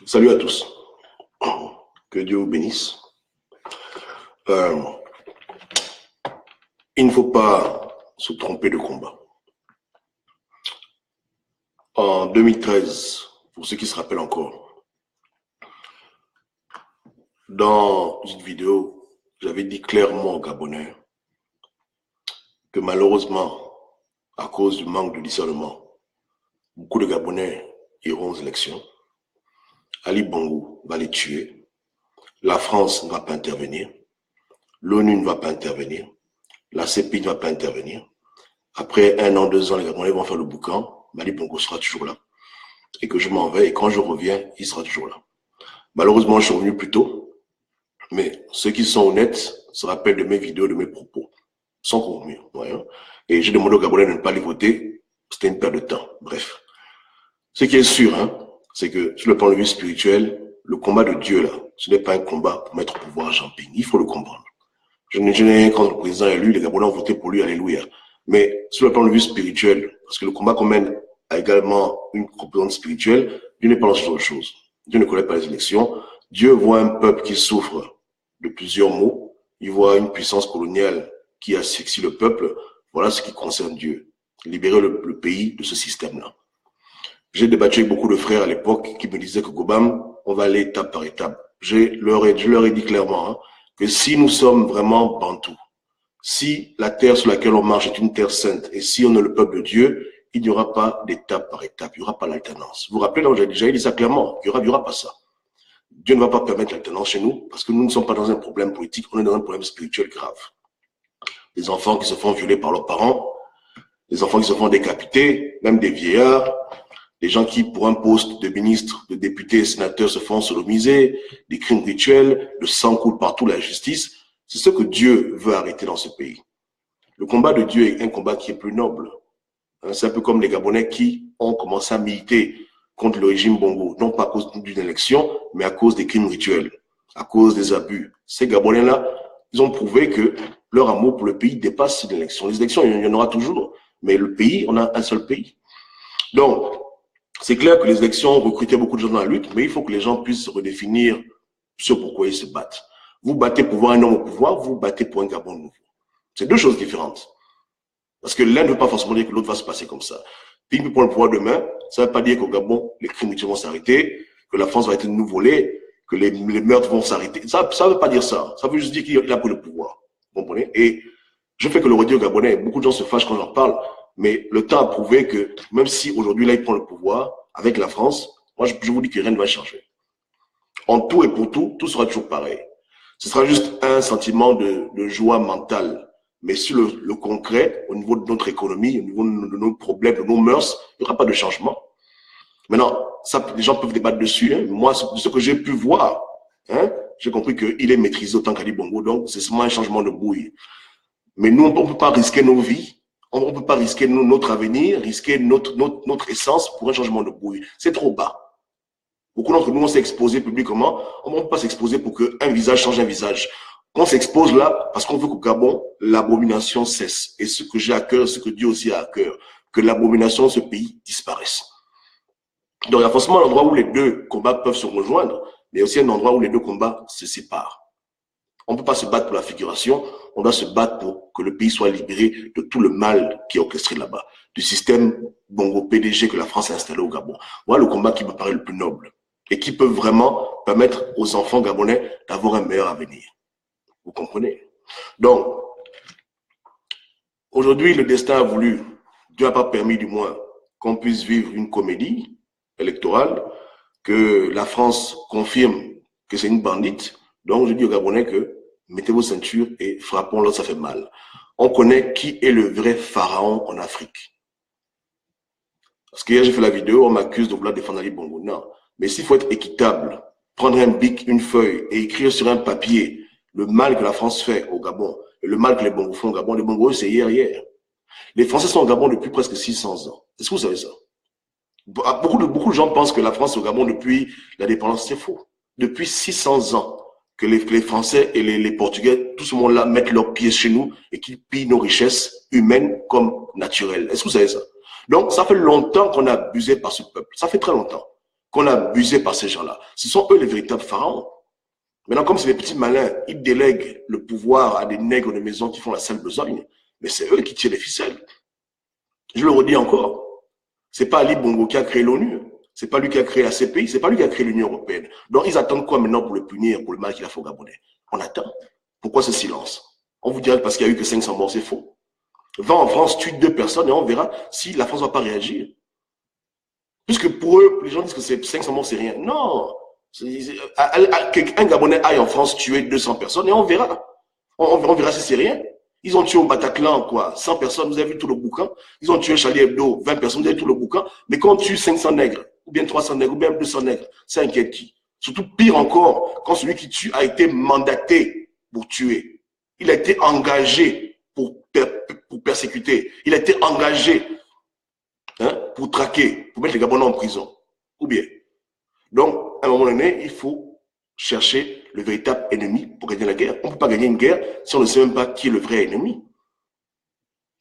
Salut à tous. Que Dieu vous bénisse. Euh, il ne faut pas se tromper de combat. En 2013, pour ceux qui se rappellent encore, dans une vidéo, j'avais dit clairement aux Gabonais que malheureusement, à cause du manque de discernement, beaucoup de Gabonais iront aux élections. Ali Bongo va les tuer. La France ne va pas intervenir. L'ONU ne va pas intervenir. La CPI ne va pas intervenir. Après 1 an, 2 ans, les Gabonais vont faire le boucan. Ali Bongo sera toujours là. Et que je m'en vais. Et quand je reviens, il sera toujours là. Malheureusement, je suis revenu plus tôt. Mais ceux qui sont honnêtes se rappellent de mes vidéos, de mes propos. Sans convenu. Et j'ai demandé aux Gabonais de ne pas les voter. C'était une perte de temps. Bref. Ce qui est sûr, c'est que sur le plan de vue spirituel, le combat de Dieu, là, ce n'est pas un combat pour mettre au pouvoir Jean Ping. Il faut le comprendre. Je n'ai rien contre le président élu, les Gabonais ont voté pour lui, alléluia. Mais sur le plan de vue spirituel, parce que le combat qu'on mène a également une composante spirituelle, Dieu n'est pas dans ce genre de choses. Dieu ne connaît pas les élections. Dieu voit un peuple qui souffre de plusieurs maux. Il voit une puissance coloniale qui asphyxie le peuple. Voilà ce qui concerne Dieu. Libérer le pays de ce système-là. J'ai débattu avec beaucoup de frères à l'époque qui me disaient que Gobam, on va aller étape par étape. Je leur ai dit clairement que si nous sommes vraiment bantous, si la terre sur laquelle on marche est une terre sainte et si on est le peuple de Dieu, il n'y aura pas d'étape par étape, il n'y aura pas l'alternance. Vous vous rappelez, j'ai déjà dit ça clairement, il n'y aura pas ça. Dieu ne va pas permettre l'alternance chez nous parce que nous ne sommes pas dans un problème politique, on est dans un problème spirituel grave. Des enfants qui se font violer par leurs parents, des enfants qui se font décapiter, même des vieillards, des gens qui, pour un poste de ministre, de député, sénateur, se font sodomiser, des crimes rituels, le sang coule partout, la justice. C'est ce que Dieu veut arrêter dans ce pays. Le combat de Dieu est un combat qui est plus noble. C'est un peu comme les Gabonais qui ont commencé à militer contre le régime Bongo, non pas à cause d'une élection, mais à cause des crimes rituels, à cause des abus. Ces Gabonais-là, ils ont prouvé que leur amour pour le pays dépasse l'élection. Les élections, il y en aura toujours, mais le pays, on a un seul pays. Donc, c'est clair que les élections ont recruté beaucoup de gens dans la lutte, mais il faut que les gens puissent redéfinir ce pourquoi ils se battent. Vous battez pour voir un homme au pouvoir, vous battez pour un Gabon nouveau. C'est deux choses différentes. Parce que l'un ne veut pas forcément dire que l'autre va se passer comme ça. Puis il peut prendre le pouvoir demain, ça ne veut pas dire qu'au Gabon, les crimes rituels vont s'arrêter, que la France va être nous volée, que les meurtres vont s'arrêter. Ça ne veut pas dire ça. Ça veut juste dire qu'il a pris le pouvoir. Vous comprenez? Et je fais que le redire au Gabonais. Beaucoup de gens se fâchent quand j'en parle. Mais le temps a prouvé que même si aujourd'hui, là, il prend le pouvoir avec la France, moi, je vous dis que rien ne va changer. En tout et pour tout, tout sera toujours pareil. Ce sera juste un sentiment de joie mentale. Mais sur le concret, au niveau de notre économie, au niveau de nos problèmes, de nos mœurs, il n'y aura pas de changement. Maintenant, ça, les gens peuvent débattre dessus. Moi, de ce que j'ai pu voir, j'ai compris qu'il est maîtrisé autant qu'Ali Bongo. Donc, c'est seulement un changement de bouille. Mais nous, on ne peut pas risquer nos vies. On ne peut pas risquer notre avenir, risquer notre essence pour un changement de bouille. C'est trop bas. Beaucoup d'entre nous, on s'est exposé publiquement. On ne peut pas s'exposer pour qu'un visage change un visage. On s'expose là parce qu'on veut qu'au Gabon, l'abomination cesse. Et ce que j'ai à cœur, ce que Dieu aussi a à cœur, que l'abomination de ce pays disparaisse. Donc, il y a forcément un endroit où les deux combats peuvent se rejoindre, mais aussi un endroit où les deux combats se séparent. On ne peut pas se battre pour la figuration, on doit se battre pour que le pays soit libéré de tout le mal qui est orchestré là-bas, du système Bongo PDG que la France a installé au Gabon. Voilà le combat qui me paraît le plus noble et qui peut vraiment permettre aux enfants gabonais d'avoir un meilleur avenir. Vous comprenez? Donc, aujourd'hui, le destin a voulu, Dieu n'a pas permis du moins qu'on puisse vivre une comédie électorale, que la France confirme que c'est une bandite. Donc, je dis aux Gabonais que mettez vos ceintures et frappons là, ça fait mal. On connaît qui est le vrai pharaon en Afrique. Parce que hier, j'ai fait la vidéo, on m'accuse de vouloir défendre Ali Bongo. Non. Mais s'il faut être équitable, prendre un bic, une feuille et écrire sur un papier le mal que la France fait au Gabon et le mal que les Bongos font au Gabon, les Bongos, c'est hier. Les Français sont au Gabon depuis presque 600 ans. Est-ce que vous savez ça? Beaucoup de gens pensent que la France est au Gabon depuis l'indépendance. C'est faux. Depuis 600 ans que les Français et les Portugais, tout ce monde-là, mettent leurs pieds chez nous et qu'ils pillent nos richesses humaines comme naturelles. Est-ce que vous savez ça? Donc, ça fait longtemps qu'on a abusé par ce peuple. Ça fait très longtemps. qu'on a abusé par ces gens-là. Ce sont eux les véritables pharaons. Maintenant, comme c'est des petits malins, ils délèguent le pouvoir à des nègres de maison qui font la sale besogne, mais c'est eux qui tirent les ficelles. Je le redis encore, c'est pas Ali Bongo qui a créé l'ONU, c'est pas lui qui a créé la CPI, c'est pas lui qui a créé l'Union européenne. Donc, ils attendent quoi maintenant pour le punir, pour le mal qu'il a fait au Gabonais? On attend. Pourquoi ce silence? On vous dirait parce qu'il n'y a eu que 500 morts, c'est faux. Va en France, tue 2 personnes et on verra si la France ne va pas réagir. Puisque pour eux, les gens disent que c'est 500 morts, c'est rien. Non. Qu'un Gabonais aille en France tuer 200 personnes et on verra. On verra si c'est rien. Ils ont tué au Bataclan, quoi, 100 personnes, vous avez vu tout le bouquin. Ils ont tué Charlie Hebdo, 20 personnes, vous avez vu tout le bouquin. Mais quand on tue 500 nègres, ou bien 300 nègres, ou bien 200 nègres, ça inquiète qui? Surtout pire encore, quand celui qui tue a été mandaté pour tuer. Il a été engagé pour persécuter. Il a été engagé pour traquer, pour mettre les Gabonais en prison. Ou bien. Donc, à un moment donné, il faut chercher le véritable ennemi pour gagner la guerre. On ne peut pas gagner une guerre si on ne sait même pas qui est le vrai ennemi.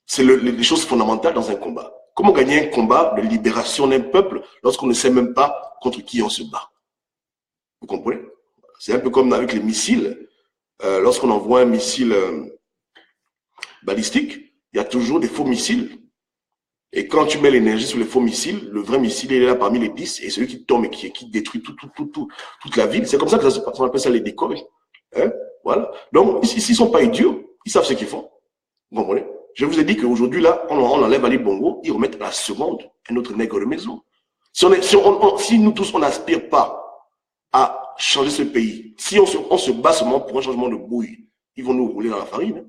C'est les choses fondamentales dans un combat. Comment gagner un combat de libération d'un peuple lorsqu'on ne sait même pas contre qui on se bat? Vous comprenez? C'est un peu comme avec les missiles. Lorsqu'on envoie un missile balistique, il y a toujours des faux missiles. Et quand tu mets l'énergie sur les faux missiles, le vrai missile il est là parmi les 10 et celui qui tombe et qui détruit toute la ville. C'est comme ça que ça se passe. On appelle ça les décoils. Voilà. Donc, ils ne sont pas idiots. Ils savent ce qu'ils font. Vous comprenez? Je vous ai dit qu'aujourd'hui, là, on enlève Ali Bongo, ils remettent à la seconde un autre nègre de maison. Si nous tous, on n'aspire pas à changer ce pays, si on se bat seulement pour un changement de bouille, ils vont nous rouler dans la farine.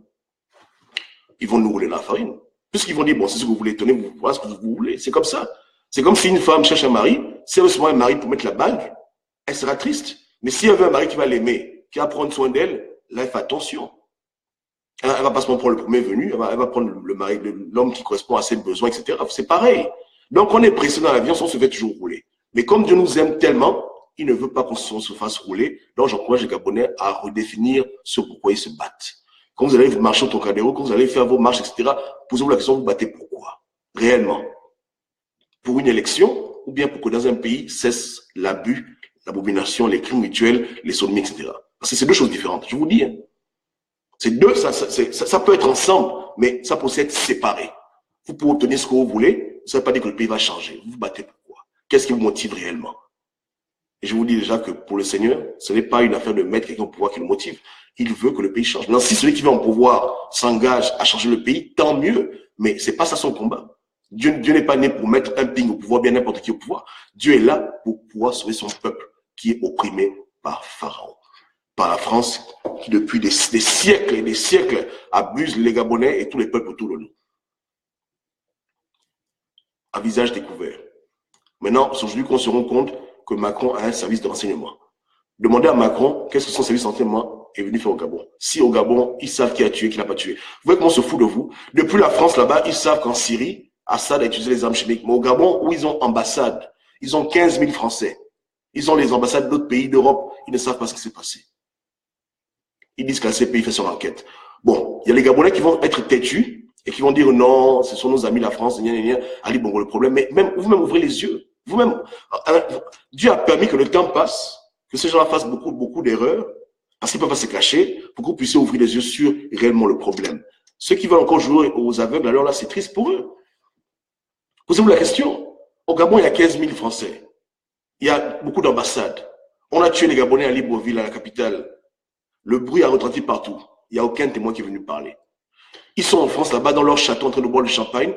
Ils vont nous rouler dans la farine. Puisqu'ils vont dire, bon, c'est ce que vous voulez, tenez, vous voilà ce que vous voulez. C'est comme ça. C'est comme si une femme cherche un mari, si elle veut seulement un mari pour mettre la bague, elle sera triste. Mais si elle veut un mari qui va l'aimer, qui va prendre soin d'elle, là, elle fait attention. Elle va pas seulement prendre le premier venu, elle va prendre le mari, l'homme qui correspond à ses besoins, etc. C'est pareil. Donc, on est pressé dans l'avion, on se fait toujours rouler. Mais comme Dieu nous aime tellement, il ne veut pas qu'on se fasse rouler. Donc, j'encourage les Gabonais à redéfinir ce pourquoi ils se battent. Quand vous allez marcher au Trocadéro, quand vous allez faire vos marches, etc., posez-vous la question, vous battez pourquoi? Réellement. Pour une élection, ou bien pour que dans un pays cesse l'abus, l'abomination, les crimes rituels, les sodomies, etc. Parce que c'est deux choses différentes, je vous dis. Hein. C'est deux, ça peut être ensemble, mais ça peut aussi être séparé. Vous pouvez obtenir ce que vous voulez, ça ne veut pas dire que le pays va changer. Vous vous battez pourquoi? Qu'est-ce qui vous motive réellement? Et je vous dis déjà que pour le Seigneur, ce n'est pas une affaire de mettre quelqu'un au pouvoir qui le motive. Il veut que le pays change. Non, si celui qui va en pouvoir s'engage à changer le pays, tant mieux. Mais c'est pas ça son combat. Dieu n'est pas né pour mettre un ping au pouvoir, bien n'importe qui au pouvoir. Dieu est là pour pouvoir sauver son peuple qui est opprimé par Pharaon, par la France, qui depuis des siècles et des siècles abuse les Gabonais et tous les peuples autour de nous. À visage découvert. Maintenant, c'est aujourd'hui qu'on se rend compte que Macron a un service de renseignement. Demandez à Macron qu'est-ce que son service de renseignement est venu faire au Gabon. Si au Gabon, ils savent qui a tué, qui n'a pas tué. Vous voyez comment on se fout de vous? Depuis la France, là-bas, ils savent qu'en Syrie, Assad a utilisé les armes chimiques. Mais au Gabon, où ils ont ambassade, ils ont 15 000 Français. Ils ont les ambassades d'autres pays d'Europe. Ils ne savent pas ce qui s'est passé. Ils disent que la CPI fait son enquête. Bon, il y a les Gabonais qui vont être têtus et qui vont dire non, ce sont nos amis la France, Ali Bongo le problème. Mais même, vous-même ouvrez les yeux. Vous-même, Dieu a permis que le temps passe, que ces gens-là fassent beaucoup d'erreurs, parce qu'ils ne peuvent pas se cacher, pour que vous puissiez ouvrir les yeux sur réellement le problème. Ceux qui veulent encore jouer aux aveugles, alors là, c'est triste pour eux. Posez-vous la question. Au Gabon, il y a 15 000 Français. Il y a beaucoup d'ambassades. On a tué les Gabonais à Libreville, à la capitale. Le bruit a retenti partout. Il n'y a aucun témoin qui est venu parler. Ils sont en France, là-bas, dans leur château, en train de boire du champagne.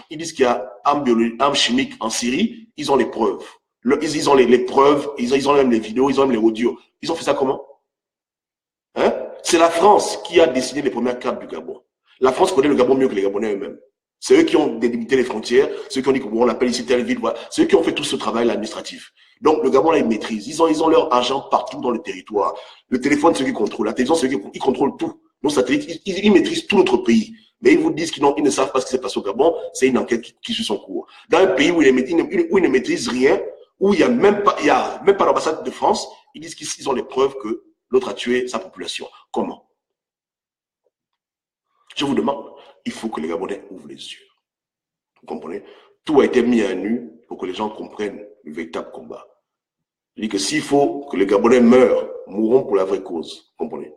Ils disent qu'il y a armes chimiques en Syrie. Ils ont les preuves. Ils ont les preuves. Ils ont même les vidéos. Ils ont même les audios. Ils ont fait ça comment? Hein? C'est la France qui a dessiné les premières cartes du Gabon. La France connaît le Gabon mieux que les Gabonais eux-mêmes. C'est eux qui ont délimité les frontières. Ceux qui ont dit qu'on l'appelle ici telle ville. Voilà. C'est eux qui ont fait tout ce travail administratif. Donc, le Gabon, là, ils maîtrisent. Ils ont leur agent partout dans le territoire. Le téléphone, c'est eux qui contrôlent. La télévision, c'est eux qui contrôlent tout. Nos satellites, ils maîtrisent tout notre pays. Mais ils vous disent qu'ils ne savent pas ce qui s'est passé au Gabon. C'est une enquête qui suit son cours. Dans un pays où ils ne maîtrisent rien, où il n'y a même pas l'ambassade de France, ils disent qu'ils ont les preuves que l'autre a tué sa population. Comment? Je vous demande, il faut que les Gabonais ouvrent les yeux. Vous comprenez? Tout a été mis à nu pour que les gens comprennent le véritable combat. Je dis que s'il faut que les Gabonais meurent, mourront pour la vraie cause. Vous comprenez?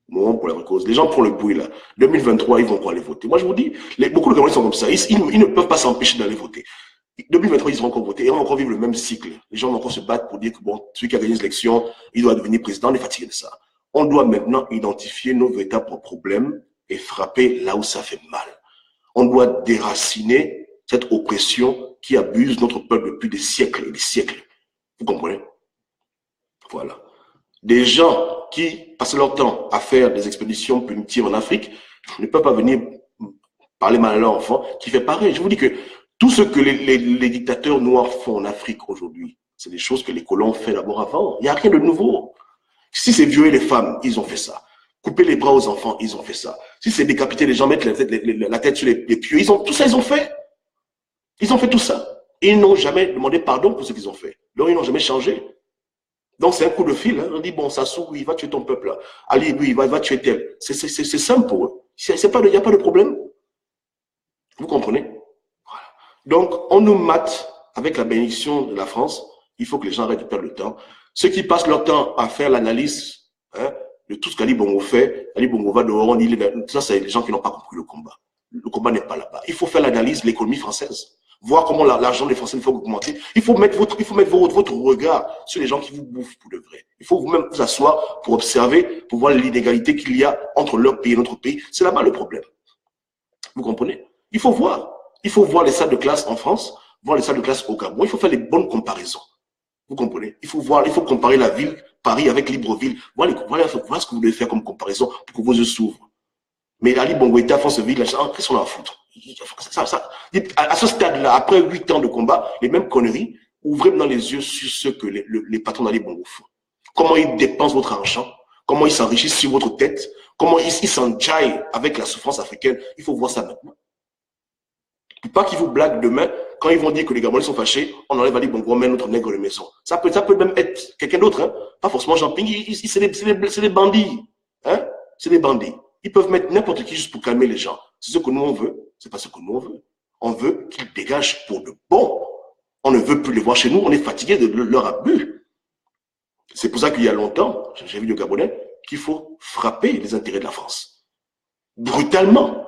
Mourront pour la vraie cause. Les gens font le bruit là. 2023, ils vont quoi aller voter? Moi, je vous dis, beaucoup de Gabonais sont comme ça. Ils ne peuvent pas s'empêcher d'aller voter. 2023, ils vont encore voter et on va encore vivre le même cycle. Les gens vont encore se battre pour dire que bon, celui qui a gagné les élections, il doit devenir président. On est fatigué de ça. On doit maintenant identifier nos véritables problèmes et frapper là où ça fait mal. On doit déraciner cette oppression qui abuse notre peuple depuis des siècles et des siècles. Vous comprenez? Voilà. Des gens qui passent leur temps à faire des expéditions punitives en Afrique ne peuvent pas venir parler mal à leur enfant qui fait pareil. Je vous dis que tout ce que les dictateurs noirs font en Afrique aujourd'hui, c'est des choses que les colons ont fait d'abord avant. Il n'y a rien de nouveau. Si c'est violer les femmes, ils ont fait ça. Couper les bras aux enfants, ils ont fait ça. Si c'est décapiter les gens, mettre la tête sur les pieux, tout ça, ils ont fait. Ils ont fait tout ça. Et ils n'ont jamais demandé pardon pour ce qu'ils ont fait. Donc, ils n'ont jamais changé. Donc, c'est un coup de fil. Hein. On dit, bon, Sassou, il va tuer ton peuple. Là. Ali, lui, il va tuer tel. C'est simple pour eux. Il n'y a pas de problème. Vous comprenez? Voilà. Donc, on nous mate avec la bénédiction de la France. Il faut que les gens arrêtent de perdre le temps. Ceux qui passent leur temps à faire l'analyse de tout ce qu'Ali Bongo fait, Ali Bongo va dehors, on dit, ça, c'est les gens qui n'ont pas compris le combat. Le combat n'est pas là-bas. Il faut faire l'analyse de l'économie française. Voir comment l'argent des Français ne faut augmenter. Il faut mettre votre regard sur les gens qui vous bouffent pour de vrai. Il faut vous-même vous asseoir pour observer, pour voir l'inégalité qu'il y a entre leur pays et notre pays. C'est là-bas le problème. Vous comprenez? Il faut voir. Il faut voir les salles de classe en France, voir les salles de classe au Gabon. Il faut faire les bonnes comparaisons. Vous comprenez? Il faut comparer la ville, Paris avec Libreville. Voilà ce que vous devez faire comme comparaison pour que vos yeux s'ouvrent. Mais Ali Bongo était à Franceville, qu'est-ce qu'on a à foutre? À ce stade-là, après 8 ans de combat, les mêmes conneries, ouvrez maintenant les yeux sur ce que les patrons d'Ali Bongo font. Comment ils dépensent votre argent, comment ils s'enrichissent sur votre tête, comment ils s'enjaillent avec la souffrance africaine. Il faut voir ça maintenant. Pas qu'ils vous blaguent demain, quand ils vont dire que les Gabonais sont fâchés, on enlève Ali Bongo, on met notre nègre de maison. Ça peut même être quelqu'un d'autre, hein? Pas forcément Jean-Ping, c'est des bandits. Hein? C'est des bandits. Ils peuvent mettre n'importe qui juste pour calmer les gens. C'est ce que nous on veut, c'est pas ce que nous on veut. On veut qu'ils dégagent pour de bon. On ne veut plus les voir chez nous, on est fatigué de leur abus. C'est pour ça qu'il y a longtemps, j'ai vu le Gabonais, qu'il faut frapper les intérêts de la France. Brutalement.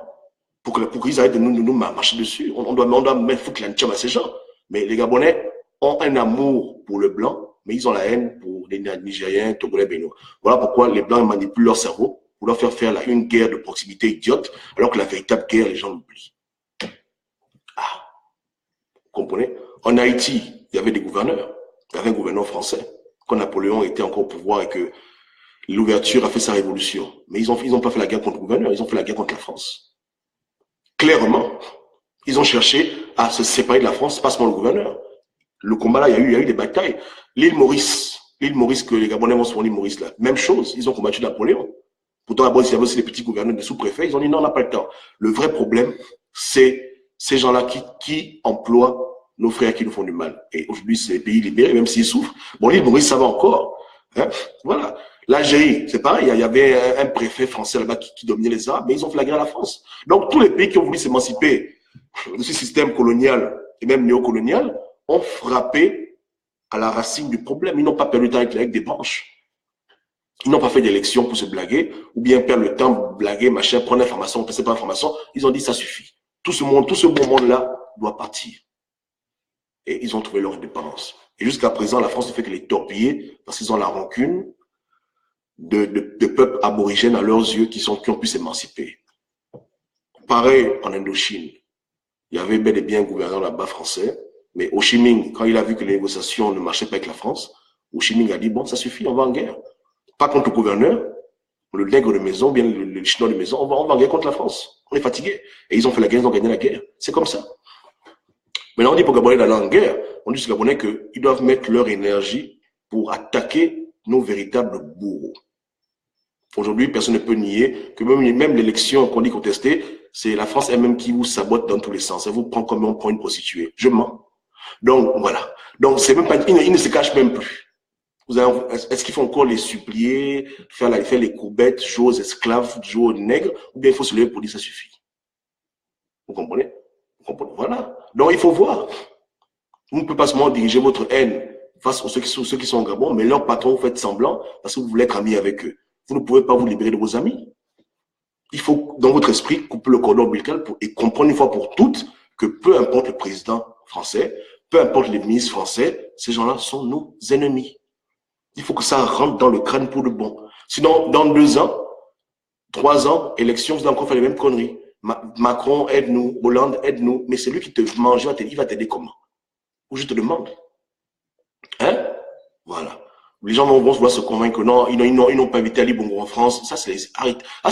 Pour qu'ils arrêtent de nous marcher dessus. On doit mettre foutre l'antium à ces gens. Mais les Gabonais ont un amour pour le blanc, mais ils ont la haine pour les Nigériens, Togolais, Béninois. Voilà pourquoi les blancs manipulent leur cerveau pour leur faire une guerre de proximité idiote, alors que la véritable guerre, les gens l'oublient. Ah, vous comprenez? En Haïti, il y avait des gouverneurs. Il y avait un gouverneur français. Quand Napoléon était encore au pouvoir et que l'ouverture a fait sa révolution. Mais ils n'ont pas fait la guerre contre le gouverneur, ils ont fait la guerre contre la France. Clairement, ils ont cherché à se séparer de la France, pas seulement le gouverneur. Le combat là, il y a eu des batailles. L'île Maurice que les Gabonais vont sur l'île Maurice là, même chose, ils ont combattu Napoléon. Pourtant, il y avait aussi des petits gouverneurs, des sous-préfets, ils ont dit non, on n'a pas le temps. Le vrai problème, c'est ces gens-là qui emploient nos frères qui nous font du mal. Et aujourd'hui, c'est les pays libérés, même s'ils souffrent. Bon, l'île Maurice, ça va encore. Hein? Voilà. L'Algérie, c'est pareil, il y avait un préfet français là-bas qui dominait les Arabes, mais ils ont fait la guerre à la France. Donc, tous les pays qui ont voulu s'émanciper de ce système colonial et même néocolonial ont frappé à la racine du problème. Ils n'ont pas perdu le temps avec des branches. Ils n'ont pas fait d'élection pour se blaguer, ou bien perdre le temps, blaguer, machin, prendre l'information, passer par l'information. Ils ont dit ça suffit. Tout ce bon monde-là doit partir. Et ils ont trouvé leur indépendance. Et jusqu'à présent, la France ne fait que les torpiller parce qu'ils ont la rancune de peuples aborigènes à leurs yeux qui ont pu s'émanciper. Pareil en Indochine. Il y avait bel et bien un gouverneur là-bas français, mais Ho Chi Minh, quand il a vu que les négociations ne marchaient pas avec la France, Ho Chi Minh a dit, bon, ça suffit, on va en guerre. Pas contre le gouverneur, le nègre de maison, bien le chinois de maison, on va en guerre contre la France. On est fatigué. Et ils ont fait la guerre, ils ont gagné la guerre. C'est comme ça. Maintenant, on dit pour Gabonais d'aller en guerre, on dit aux Gabonais qu'ils doivent mettre leur énergie pour attaquer nos véritables bourreaux. Aujourd'hui, personne ne peut nier que même l'élection qu'on dit contester, c'est la France elle-même qui vous sabote dans tous les sens. Elle vous prend comme on prend une prostituée. Je mens. Donc, voilà. Donc, c'est même pas, ils ne se cachent même plus. Est-ce qu'il faut encore les supplier, faire les courbettes, jouer aux esclaves, jouer aux nègres, ou bien il faut se lever pour dire ça suffit? Vous comprenez? Vous comprenez? Voilà. Donc, il faut voir. Vous ne pouvez pas seulement diriger votre haine face aux ceux qui sont au Gabon, mais leurs patrons, vous faites semblant parce que vous voulez être amis avec eux. Vous ne pouvez pas vous libérer de vos amis. Il faut, dans votre esprit, couper le cordon ombilical et comprendre une fois pour toutes que peu importe le président français, peu importe les ministres français, ces gens-là sont nos ennemis. Il faut que ça rentre dans le crâne pour le bon. Sinon, dans 2 ans, 3 ans, élection, vous allez encore faire les mêmes conneries. Macron, aide-nous. Hollande, aide-nous. Mais c'est lui qui te mange, il va t'aider comment? Ou je te demande. Hein? Voilà. Les gens vont se convaincre que non, ils n'ont pas invité Ali Bongo en France. Ça, c'est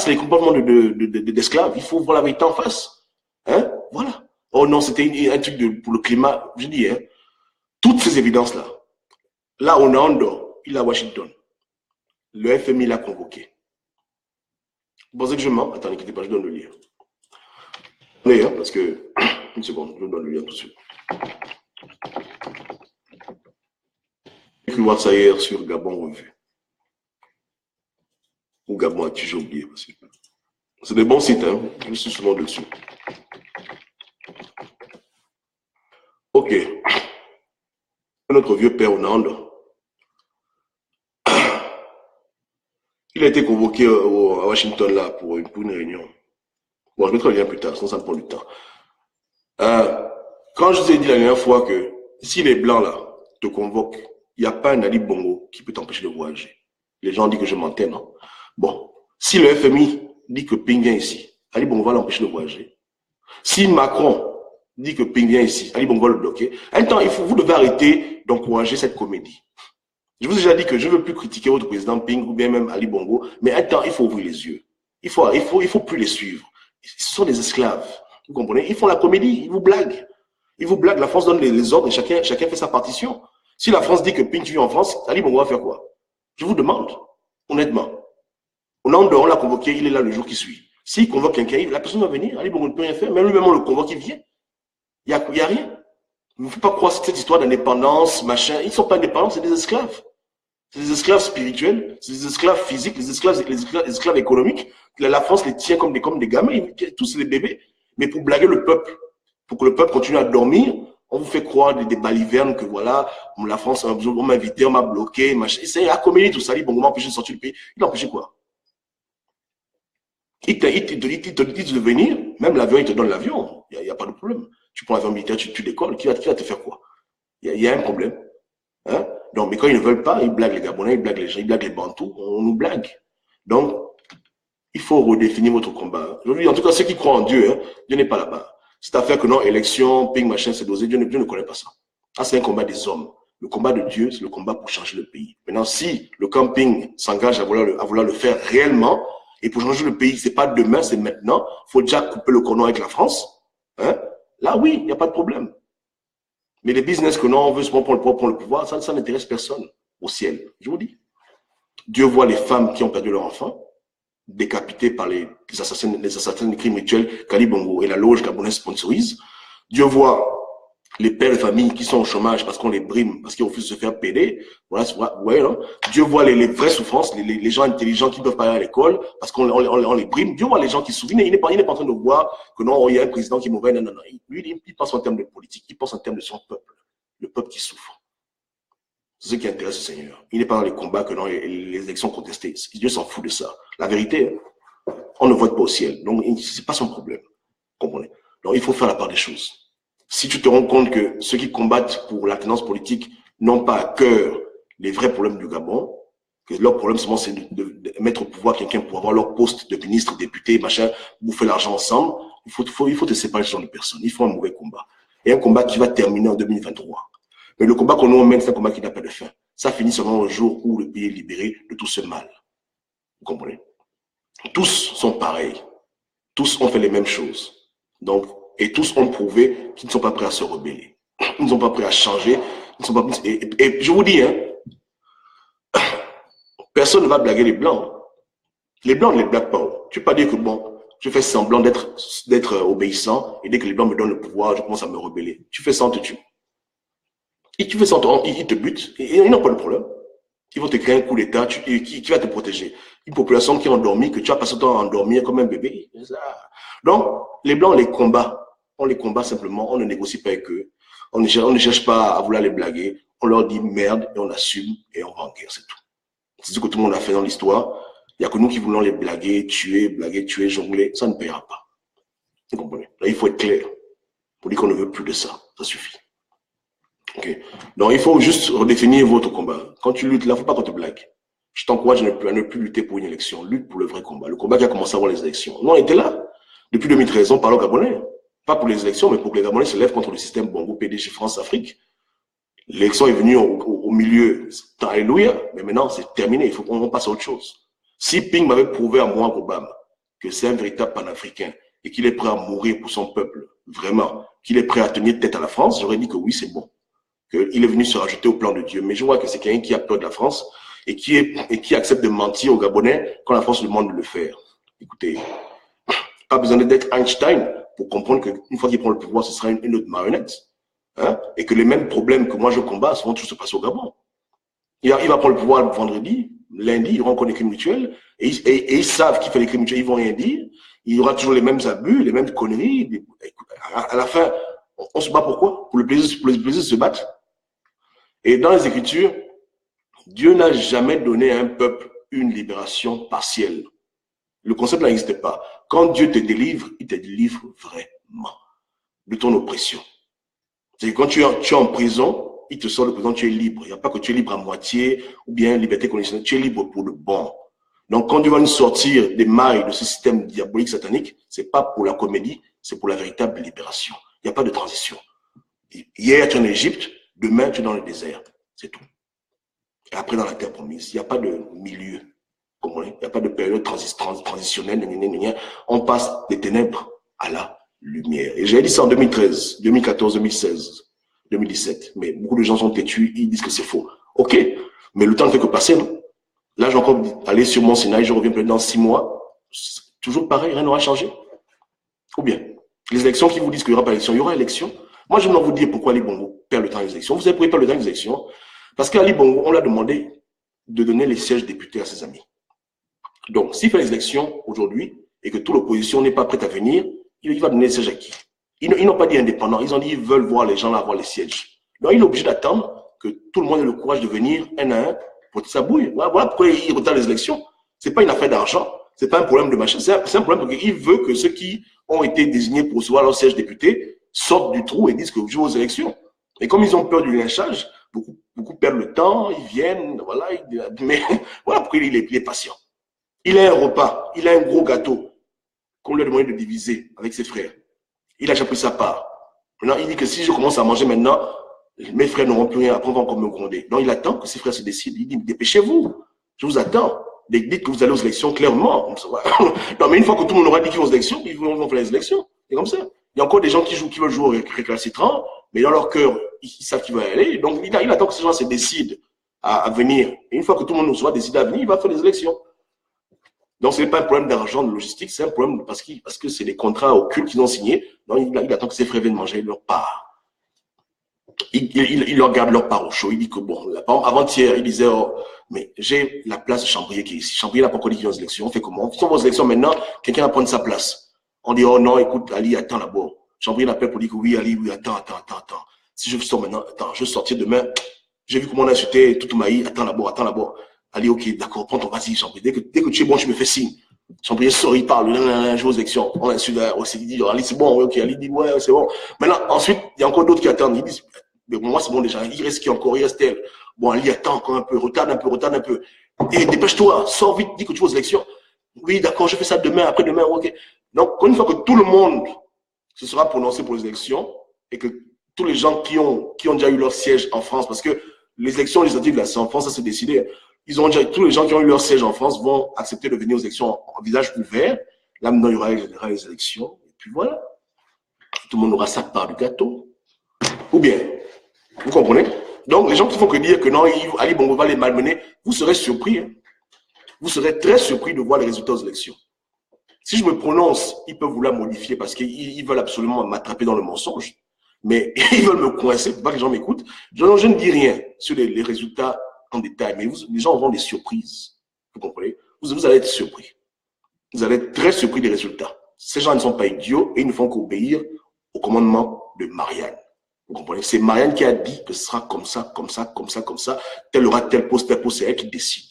les comportements d'esclaves. Il faut voir la vérité en face. Hein? Voilà. Oh non, c'était un truc pour le climat. Je dis, hein, toutes ces évidences-là. Là, on est en dehors. Il est à Washington. Le FMI l'a convoqué. Vous pensez que je mens? Attendez, quittez pas, je donne le lien. Oui, hein, parce que... Une seconde, je donne le lien tout de suite. J'ai pu voir ça hier sur Gabon Revue. Ou Gabon Actu, j'ai oublié. C'est des bons sites, hein. Je suis souvent dessus. Ok. Notre vieux père Onande, il a été convoqué à Washington là pour une réunion. Bon, je mettrai le lien plus tard, sinon ça me prend du temps. Quand je vous ai dit la dernière fois que si les Blancs là te convoquent, il n'y a pas un Ali Bongo qui peut t'empêcher de voyager. Les gens disent que je mentais, non? Bon, si le FMI dit que Ping vient ici, Ali Bongo va l'empêcher de voyager. Si Macron dit que Ping vient ici, Ali Bongo va le bloquer. Un temps, vous devez arrêter d'encourager cette comédie. Je vous ai déjà dit que je ne veux plus critiquer votre président Ping ou bien même Ali Bongo, mais un temps, il faut ouvrir les yeux. Il faut plus les suivre. Ce sont des esclaves. Vous comprenez? Ils font la comédie, ils vous blaguent. Ils vous blaguent, la France donne les ordres et chacun fait sa partition. Si la France dit que Ping vit en France, Ali Bongo va faire quoi? Je vous demande, honnêtement. On l'a convoqué, il est là le jour qui suit. S'il convoque quelqu'un, la personne va venir, Ali Bongo ne peut rien faire, même lui-même on le convoque, il vient. Il n'y a rien. Il ne faut pas croire cette histoire d'indépendance, machin. Ils ne sont pas indépendants, c'est des esclaves. C'est des esclaves spirituels, c'est des esclaves physiques, les esclaves économiques. La France les tient comme des gamins, tous les bébés. Mais pour blaguer le peuple, pour que le peuple continue à dormir, on vous fait croire des balivernes que voilà, la France, on m'a invité, on m'a bloqué, machin. C'est la comédie, tout ça. Bon, on m'a empêché de sortir du pays. Il a empêché quoi? Il te dit de venir, même l'avion, il te donne l'avion. Il n'y a pas de problème. Tu prends l'avion militaire, tu décolles. Qui va te faire quoi? Il y a un problème. Hein? Donc, mais quand ils ne veulent pas, ils blaguent les Gabonais, ils blaguent les gens, ils blaguent les Bantous, on nous blague. Donc, il faut redéfinir votre combat. Je vous dis, en tout cas, ceux qui croient en Dieu, hein, Dieu n'est pas là-bas. Cette affaire que non, élection, ping, machin, c'est dosé, Dieu ne connaît pas ça. Ça, c'est un combat des hommes. Le combat de Dieu, c'est le combat pour changer le pays. Maintenant, si le camping s'engage à vouloir le faire réellement, et pour changer le pays, c'est pas demain, c'est maintenant, il faut déjà couper le cordon avec la France. Hein? Là, oui, il n'y a pas de problème. Mais les business que non, on veut se prendre le pouvoir, ça n'intéresse personne au ciel. Je vous dis. Dieu voit les femmes qui ont perdu leur enfant, décapitées par les assassins de crimes rituels qu'Ali Bongo et la loge gabonaise sponsorisent. Dieu voit les pères de famille qui sont au chômage parce qu'on les brime, parce qu'ils refusent de se faire péder. Voilà, vous voyez, non? Dieu voit les vraies souffrances, les gens intelligents qui ne peuvent pas aller à l'école parce qu'on les brime. Dieu voit les gens qui souffrent. Il n'est pas en train de voir que non, il y a un président qui est mauvais. Non, non, non. Lui, il pense en termes de politique, il pense en termes de son peuple, le peuple qui souffre. C'est ce qui intéresse le Seigneur. Il n'est pas dans les combats que non, les élections contestées. Dieu s'en fout de ça. La vérité, on ne vote pas au ciel. Donc, ce n'est pas son problème. Comprenez? Donc, il faut faire la part des choses. Si tu te rends compte que ceux qui combattent pour la tenance politique n'ont pas à cœur les vrais problèmes du Gabon, que leur problème seulement c'est de mettre au pouvoir quelqu'un pour avoir leur poste de ministre, député, machin, bouffer l'argent ensemble, il faut te séparer de ce genre de personnes. Il faut un mauvais combat. Et un combat qui va terminer en 2023. Mais le combat qu'on nous mène, c'est un combat qui n'a pas de fin. Ça finit seulement au jour où le pays est libéré de tout ce mal. Vous comprenez? Tous sont pareils. Tous ont fait les mêmes choses. Donc, et tous ont prouvé qu'ils ne sont pas prêts à se rebeller. Ils ne sont pas prêts à changer. Ils sont pas prêts... et je vous dis, hein, personne ne va blaguer les Blancs. Les Blancs ne les blaguent pas. Tu ne peux pas dire que, bon, je fais semblant d'être obéissant et dès que les Blancs me donnent le pouvoir, je commence à me rebeller. Tu fais ça, on te tue. Et tu fais ça, ils te butent. Et ils n'ont pas de problème. Ils vont te créer un coup d'État qui va te protéger. Une population qui est endormie, que tu as passé ton temps à endormir comme un bébé. Donc, les Blancs, on les combat. On les combat simplement, on ne négocie pas avec eux. On ne cherche pas à vouloir les blaguer. on leur dit merde et on assume et on va en guerre, c'est tout. C'est ce que tout le monde a fait dans l'histoire. Il n'y a que nous qui voulons les blaguer, tuer, jongler. Ça ne paiera pas. Vous comprenez? Là, il faut être clair pour dire qu'on ne veut plus de ça. Ça suffit. Okay. Donc, il faut juste redéfinir votre combat. Quand tu luttes, là, il ne faut pas qu'on te blague. Je t'encourage à ne plus lutter pour une élection. Lutte pour le vrai combat. Le combat qui a commencé avant les élections. Nous, on était là. Depuis 2013, on parle aux Gabonais. Pas pour les élections, mais pour que les Gabonais se lèvent contre le système Bongo PDG France-Afrique. L'élection est venue au milieu. Alléluia. Mais maintenant, c'est terminé. Il faut qu'on passe à autre chose. Si Ping m'avait prouvé à moi, Obama, que c'est un véritable panafricain et qu'il est prêt à mourir pour son peuple, vraiment, qu'il est prêt à tenir tête à la France, j'aurais dit que oui, c'est bon. Qu'il est venu se rajouter au plan de Dieu. Mais je vois que c'est quelqu'un qui a peur de la France et qui accepte de mentir aux Gabonais quand la France lui demande de le faire. Écoutez, pas besoin d'être Einstein pour comprendre qu'une fois qu'il prend le pouvoir, ce sera une autre marionnette. Hein? Et que les mêmes problèmes que moi je combats vont tous se passer au Gabon. Il va prendre le pouvoir le vendredi, lundi, ils rencontrent les crimes mutuels et ils savent qui fait les crimes mutuels, ils vont rien dire. Il y aura toujours les mêmes abus, les mêmes conneries. À la fin, on se bat pourquoi? Pour le plaisir de se battre. Et dans les Écritures, Dieu n'a jamais donné à un peuple une libération partielle. Le concept n'existe pas. Quand Dieu te délivre, il te délivre vraiment de ton oppression. C'est quand tu es en prison, il te sort de prison, tu es libre. Il n'y a pas que tu es libre à moitié ou bien liberté conditionnelle. Tu es libre pour le bon. Donc, quand Dieu va nous sortir des mailles de ce système diabolique satanique, c'est pas pour la comédie, c'est pour la véritable libération. Il n'y a pas de transition. Hier, tu es en Égypte, demain, tu es dans le désert. C'est tout. Et après, dans la terre promise, il n'y a pas de milieu. Il n'y a pas de période transitionnelle. On passe des ténèbres à la lumière. Et j'ai dit ça en 2013, 2014, 2016, 2017. Mais beaucoup de gens sont têtus, ils disent que c'est faux. Ok, mais le temps ne fait que passer, non? Là, j'ai encore allé sur mon Sinaï, je reviens peut-être dans 6 mois. Toujours pareil, rien n'aura changé. Ou bien, les élections qui vous disent qu'il n'y aura pas d'élection, il y aura élection. Moi, je vais vous dire pourquoi Ali Bongo perd le temps des élections. Vous savez pourquoi il perd le temps des élections? Parce qu'Ali Bongo, on l'a demandé de donner les sièges députés à ses amis. Donc, s'il fait les élections aujourd'hui et que toute l'opposition n'est pas prête à venir, il va donner les sièges à qui? Ils n'ont pas dit indépendants, ils ont dit qu'ils veulent voir les gens là avoir les sièges. Donc, il est obligé d'attendre que tout le monde ait le courage de venir un à un pour sa bouille. Voilà pourquoi il retarde les élections. Ce n'est pas une affaire d'argent, ce n'est pas un problème de machin, c'est un problème parce qu'il veut que ceux qui ont été désignés pour recevoir leur siège député sortent du trou et disent que vous jouez aux élections. Et comme ils ont peur du lynchage, beaucoup perdent le temps, ils viennent, voilà, mais voilà pourquoi il est patient. Il a un repas, il a un gros gâteau qu'on lui a demandé de diviser avec ses frères. Il a déjà pris sa part. Maintenant, il dit que si je commence à manger maintenant, mes frères n'auront plus rien, après on va encore me gronder. Donc il attend que ses frères se décident. Il dit, dépêchez-vous, je vous attends. Dites que vous allez aux élections clairement. Non, mais une fois que tout le monde aura dit qu'ils vont aux élections, ils vont faire les élections. C'est comme ça. Il y a encore des gens qui veulent jouer au récalcitrant, mais dans leur cœur, ils savent qu'ils vont y aller. Donc il attend que ces gens se décident à venir. Et une fois que tout le monde sera décidé à venir, il va faire les élections. Donc, ce n'est pas un problème d'argent, de logistique, c'est un problème parce que c'est des contrats occultes qu'ils ont signés. Donc, il attend que ses frères viennent manger leur part. Il leur garde leur part au chaud. Il dit que bon, avant-hier, il disait, oh, mais j'ai la place de Chambrier qui est ici. Chambrier n'a pas encore dit qu'il y a aux élections. On fait comment? Si on va aux élections maintenant, quelqu'un va prendre sa place. On dit, oh non, écoute, Ali, attends d'abord. Chambrier l'appelle pour dire que oui, Ali, oui, attends. Si je sors maintenant, attends, je vais sortir demain. J'ai vu comment on a insulté tout Maï. Attends d'abord. Ali, ok, d'accord, prends ton vas-y, Chambrier. Dès que tu es bon, tu me fais signe. Chambrier sort, il parle, je vais aux élections. On insulte aussi, il dit, Ali, c'est bon, ok, Ali dit, ouais, c'est bon. Maintenant, ensuite, il y a encore d'autres qui attendent. Ils disent, mais pour moi, c'est bon déjà. Il reste qui encore? Il reste elle. Bon, Ali, attends encore un peu, retarde un peu. Et dépêche-toi, sors vite, dis que tu vas aux élections. Oui, d'accord, je fais ça demain, après-demain, ok. Donc, une fois que tout le monde se sera prononcé pour les élections et que tous les gens qui ont déjà eu leur siège en France, parce que les élections législatives, là, c'est en France, ça s'est décidé. Tous les gens qui ont eu leur siège en France vont accepter de venir aux élections en visage ouvert. Là, maintenant, il y aura les élections. Et puis voilà. Tout le monde aura sa part du gâteau. Ou bien, vous comprenez? Donc, les gens qui font que dire que non, Ali Bongo va les malmener, vous serez surpris. Hein? Vous serez très surpris de voir les résultats aux élections. Si je me prononce, ils peuvent vouloir modifier parce qu'ils veulent absolument m'attraper dans le mensonge. Mais ils veulent me coincer pour pas que les gens m'écoutent. Je ne dis rien sur les résultats en détail, mais les gens auront des surprises. Vous comprenez? Vous allez être surpris. Vous allez être très surpris des résultats. Ces gens ne sont pas idiots et ils ne font qu'obéir au commandement de Marianne. Vous comprenez? C'est Marianne qui a dit que ce sera comme ça, comme ça, comme ça, comme ça. Tel aura tel poste, c'est elle qui décide.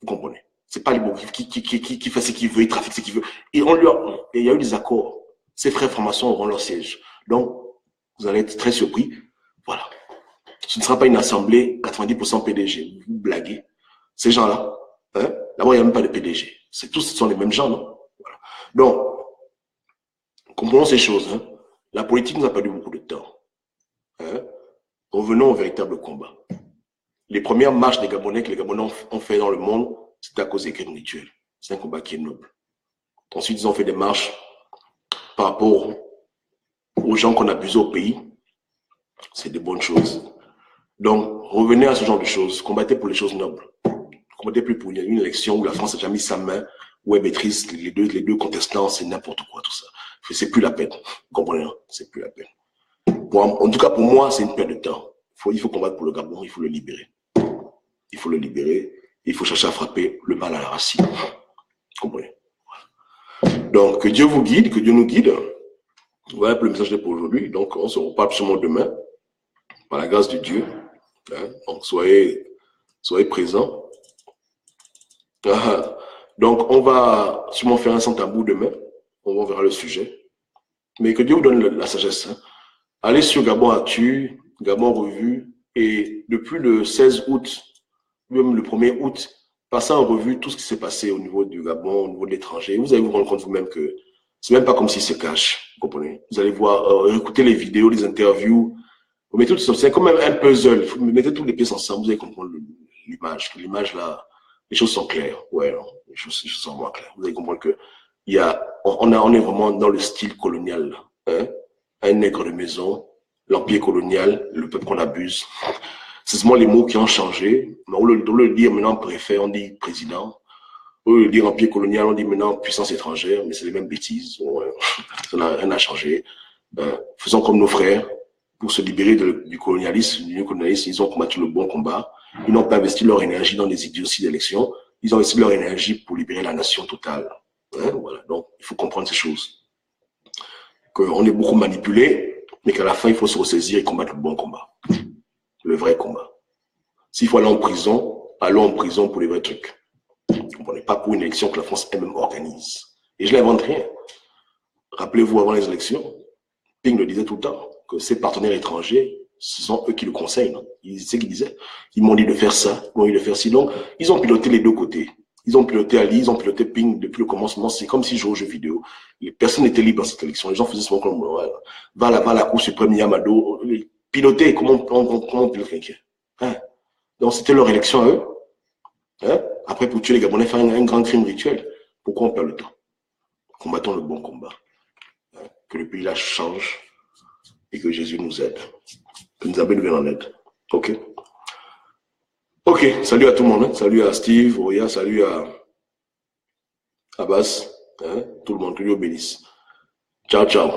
Vous comprenez? C'est pas Libo qui fait ce qu'il veut, il trafique ce qu'il veut. Et il y a eu des accords. Ces frères francs-maçons auront leur siège. Donc, vous allez être très surpris. Voilà. Ce ne sera pas une assemblée 90% PDG. Vous blaguez. Ces gens-là, hein, d'abord, il n'y a même pas de PDG. Ce sont les mêmes gens, non? Voilà. Donc, comprenons ces choses. Hein. La politique nous a perdu beaucoup de temps. Hein. Revenons au véritable combat. Les premières marches des Gabonais que les Gabonais ont fait dans le monde, c'était à cause des crimes rituels. C'est un combat qui est noble. Ensuite, ils ont fait des marches par rapport aux gens qu'on abuse au pays. C'est des bonnes choses. Donc, revenez à ce genre de choses. Combattez pour les choses nobles. Combattez plus pour une élection où la France a déjà mis sa main, où elle maîtrise les deux contestants, c'est n'importe quoi, tout ça. C'est plus la peine. Vous comprenez? C'est plus la peine. En tout cas, pour moi, c'est une perte de temps. Il faut combattre pour le Gabon, il faut le libérer. Il faut le libérer. Il faut chercher à frapper le mal à la racine. Vous comprenez? Donc, que Dieu vous guide, que Dieu nous guide. Voilà pour le message pour aujourd'hui. Donc, on se reparle sûrement demain, par la grâce de Dieu. Hein? Donc, soyez présents. Donc, on va sûrement faire un sans tabou demain. On verra le sujet. Mais que Dieu vous donne la sagesse. Hein? Allez sur Gabon Actu, Gabon Revue, et depuis le 16 août, même le 1er août, passez en revue tout ce qui s'est passé au niveau du Gabon, au niveau de l'étranger. Vous allez vous rendre compte vous-même que c'est même pas comme s'il se cache. Vous comprenez? Vous allez voir, écouter les vidéos, les interviews. Vous mettez tout ça, c'est comme un puzzle. Vous mettez toutes les pièces ensemble, vous allez comprendre l'image. L'image là, les choses sont claires. Ouais, non, les choses sont moins claires. Vous allez comprendre que on est vraiment dans le style colonial. Hein? Un nègre de maison, l'empire colonial, le peuple qu'on abuse. C'est seulement les mots qui ont changé. Au lieu de dire maintenant préfet, on dit président. Au lieu de dire empire colonial, on dit maintenant puissance étrangère, mais c'est les mêmes bêtises. Ouais. Ça n'a rien à changer. Faisons comme nos frères pour se libérer du colonialisme, du néocolonialisme. Ils ont combattu le bon combat. Ils n'ont pas investi leur énergie dans des idioties d'élection. Ils ont investi leur énergie pour libérer la nation totale. Hein, voilà. Donc, il faut comprendre ces choses. Qu'on est beaucoup manipulé, mais qu'à la fin, il faut se ressaisir et combattre le bon combat. Le vrai combat. S'il faut aller en prison, allons en prison pour les vrais trucs. On n'est pas pour une élection que la France elle-même organise. Et je n'invente rien. Rappelez-vous, avant les élections, Ping le disait tout le temps, que ses partenaires étrangers, ce sont eux qui le conseillent. C'est ce qu'ils disaient. Ils m'ont dit de faire ça, ils m'ont dit de faire ci. Donc, ils ont piloté les deux côtés. Ils ont piloté Ali, ils ont piloté Ping depuis le commencement. C'est comme si je jouais aux jeux vidéo. Personne n'était libre dans cette élection. Les gens faisaient ce comme va là-bas à la Cour suprême, Yamado. Piloter, comment on pilote quelqu'un? Hein? Donc, c'était leur élection à eux. Hein? Après, pour tuer les Gabonais, faire un grand crime rituel. Pourquoi on perd le temps? Combattons le bon combat. Hein? Que le pays là change et que Jésus nous aide. Que nous appelle nous venir en aide. OK? OK. Salut à tout le monde. Hein? Salut à Steve, Oya, salut à Abbas. Hein? Tout le monde, que Dieu bénisse. Ciao, ciao.